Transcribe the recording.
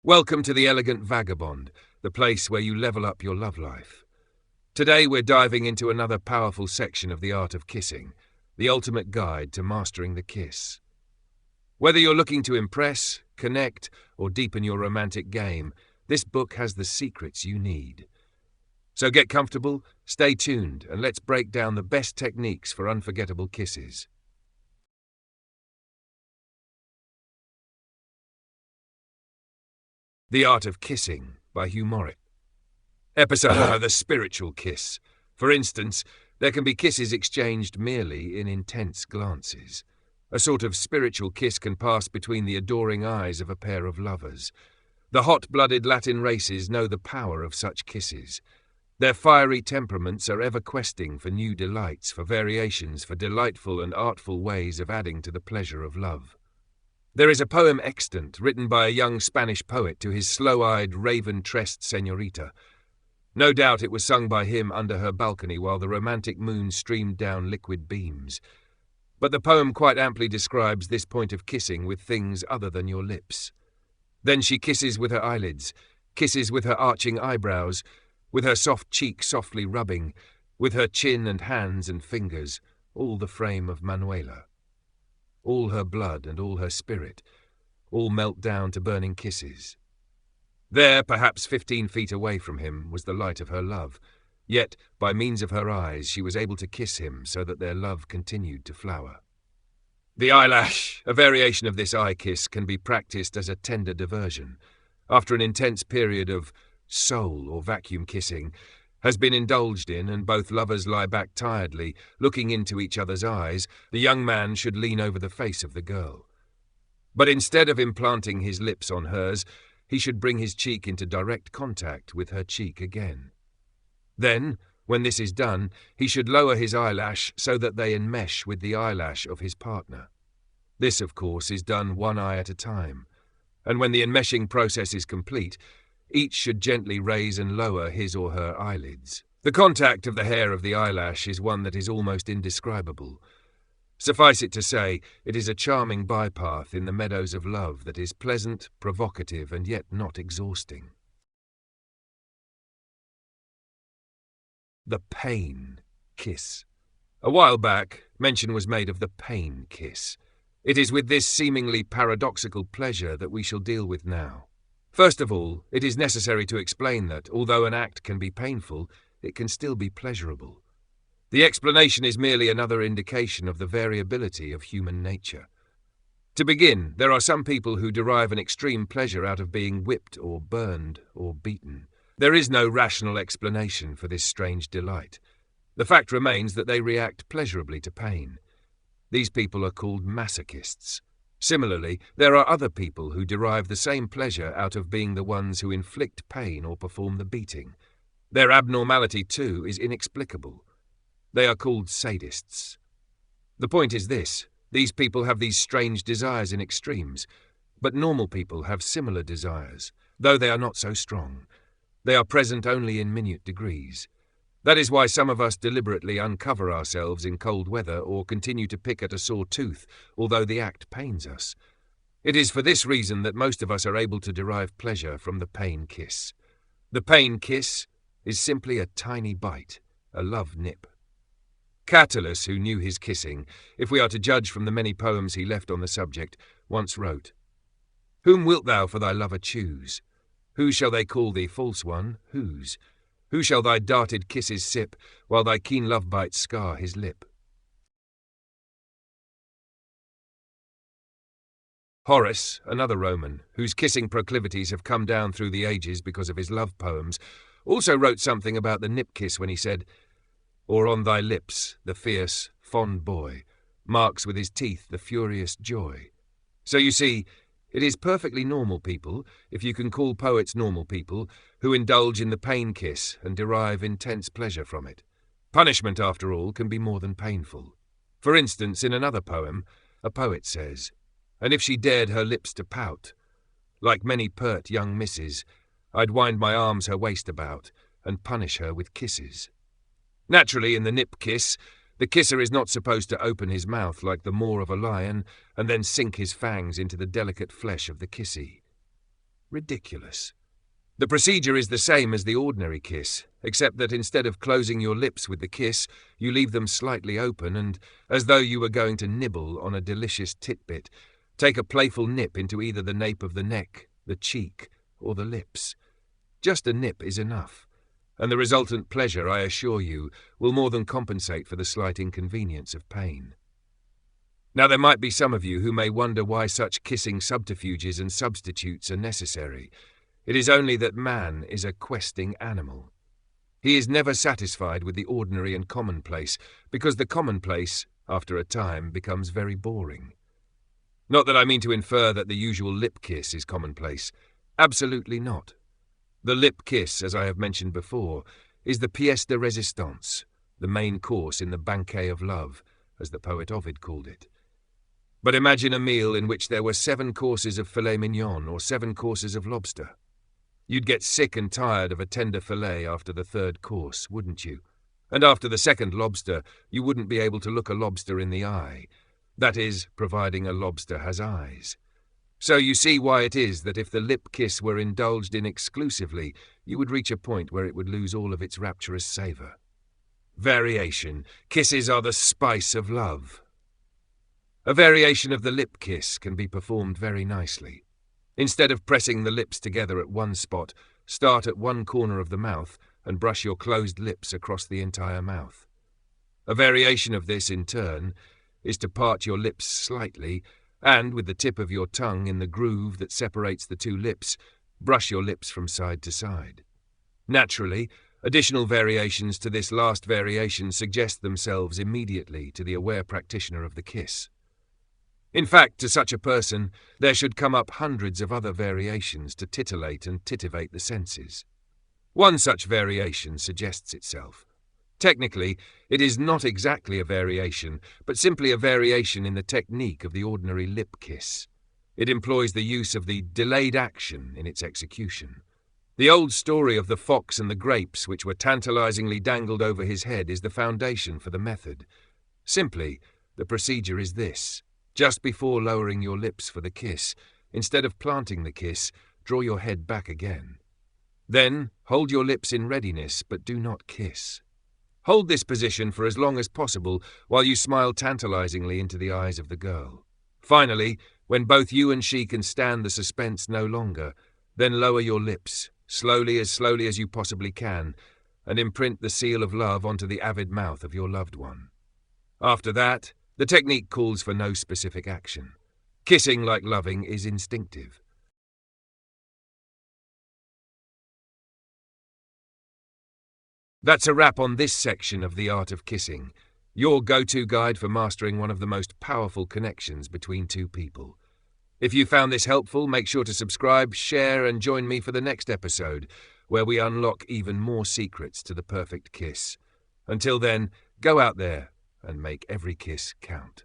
Welcome to the Elegant Vagabond, the place where you level up your love life. Today we're diving into another powerful section of the art of kissing, the ultimate guide to mastering the kiss. Whether you're looking to impress, connect, or deepen your romantic game, this book has the secrets you need. So get comfortable, stay tuned, and let's break down the best techniques for unforgettable kisses. The Art of Kissing by Hugh Morris. Episode The Spiritual Kiss. For instance, there can be kisses exchanged merely in intense glances. A sort of spiritual kiss can pass between the adoring eyes of a pair of lovers. The hot-blooded Latin races know the power of such kisses. Their fiery temperaments are ever questing for new delights, for variations, for delightful and artful ways of adding to the pleasure of love. There is a poem extant written by a young Spanish poet to his slow-eyed, raven-tressed señorita. No doubt it was sung by him under her balcony while the romantic moon streamed down liquid beams. But the poem quite amply describes this point of kissing with things other than your lips. Then she kisses with her eyelids, kisses with her arching eyebrows, with her soft cheek softly rubbing, with her chin and hands and fingers, all the frame of Manuela. All her blood and all her spirit, all melt down to burning kisses. There, perhaps 15 feet away from him, was the light of her love, yet by means of her eyes she was able to kiss him so that their love continued to flower. The eyelash, a variation of this eye kiss, can be practiced as a tender diversion. After an intense period of soul or vacuum kissing has been indulged in and both lovers lie back tiredly, looking into each other's eyes, the young man should lean over the face of the girl. But instead of implanting his lips on hers, he should bring his cheek into direct contact with her cheek again. Then, when this is done, he should lower his eyelash so that they enmesh with the eyelash of his partner. This, of course, is done one eye at a time, and when the enmeshing process is complete, each should gently raise and lower his or her eyelids. The contact of the hair of the eyelash is one that is almost indescribable. Suffice it to say, it is a charming bypath in the meadows of love that is pleasant, provocative, and yet not exhausting. The pain kiss. A while back, mention was made of the pain kiss. It is with this seemingly paradoxical pleasure that we shall deal with now. First of all, it is necessary to explain that, although an act can be painful, it can still be pleasurable. The explanation is merely another indication of the variability of human nature. To begin, there are some people who derive an extreme pleasure out of being whipped or burned or beaten. There is no rational explanation for this strange delight. The fact remains that they react pleasurably to pain. These people are called masochists. Similarly, there are other people who derive the same pleasure out of being the ones who inflict pain or perform the beating. Their abnormality, too, is inexplicable. They are called sadists. The point is this: these people have these strange desires in extremes, but normal people have similar desires, though they are not so strong. They are present only in minute degrees. That is why some of us deliberately uncover ourselves in cold weather or continue to pick at a sore tooth, although the act pains us. It is for this reason that most of us are able to derive pleasure from the pain kiss. The pain kiss is simply a tiny bite, a love nip. Catullus, who knew his kissing, if we are to judge from the many poems he left on the subject, once wrote, "Whom wilt thou for thy lover choose? Who shall they call thee false one? Whose? Who shall thy darted kisses sip, while thy keen love bites scar his lip?" Horace, another Roman, whose kissing proclivities have come down through the ages because of his love poems, also wrote something about the nip kiss when he said, "Or on thy lips the fierce, fond boy marks with his teeth the furious joy." So you see, it is perfectly normal people, if you can call poets normal people, who indulge in the pain kiss and derive intense pleasure from it. Punishment, after all, can be more than painful. For instance, in another poem, a poet says, "And if she dared her lips to pout, like many pert young misses, I'd wind my arms her waist about and punish her with kisses." Naturally, in the nip kiss, the kisser is not supposed to open his mouth like the maw of a lion and then sink his fangs into the delicate flesh of the kissee. ridiculous. The procedure is the same as the ordinary kiss, except that instead of closing your lips with the kiss, you leave them slightly open and, as though you were going to nibble on a delicious titbit, take a playful nip into either the nape of the neck, the cheek, or the lips. Just a nip is enough, and the resultant pleasure, I assure you, will more than compensate for the slight inconvenience of pain. Now there might be some of you who may wonder why such kissing subterfuges and substitutes are necessary. It is only that man is a questing animal. He is never satisfied with the ordinary and commonplace, because the commonplace, after a time, becomes very boring. Not that I mean to infer that the usual lip kiss is commonplace. Absolutely not. The lip kiss, as I have mentioned before, is the pièce de résistance, the main course in the banquet of love, as the poet Ovid called it. But imagine a meal in which there were 7 courses of filet mignon or 7 courses of lobster. You'd get sick and tired of a tender fillet after the 3rd course, wouldn't you? And after the 2nd lobster, you wouldn't be able to look a lobster in the eye. That is, providing a lobster has eyes. So you see why it is that if the lip kiss were indulged in exclusively, you would reach a point where it would lose all of its rapturous savour. Variation. Kisses are the spice of love. A variation of the lip kiss can be performed very nicely. Instead of pressing the lips together at one spot, start at one corner of the mouth and brush your closed lips across the entire mouth. A variation of this, in turn, is to part your lips slightly and, with the tip of your tongue in the groove that separates the 2 lips, brush your lips from side to side. Naturally, additional variations to this last variation suggest themselves immediately to the aware practitioner of the kiss. In fact, to such a person, there should come up hundreds of other variations to titillate and titivate the senses. One such variation suggests itself. Technically, it is not exactly a variation, but simply a variation in the technique of the ordinary lip kiss. It employs the use of the delayed action in its execution. The old story of the fox and the grapes which were tantalizingly dangled over his head is the foundation for the method. Simply, the procedure is this. Just before lowering your lips for the kiss, instead of planting the kiss, draw your head back again. Then, hold your lips in readiness, but do not kiss. Hold this position for as long as possible while you smile tantalizingly into the eyes of the girl. Finally, when both you and she can stand the suspense no longer, then lower your lips, slowly as you possibly can, and imprint the seal of love onto the avid mouth of your loved one. After that, the technique calls for no specific action. Kissing, like loving, is instinctive. That's a wrap on this section of The Art of Kissing, your go-to guide for mastering one of the most powerful connections between 2 people. If you found this helpful, make sure to subscribe, share, and join me for the next episode, where we unlock even more secrets to the perfect kiss. Until then, go out there and make every kiss count.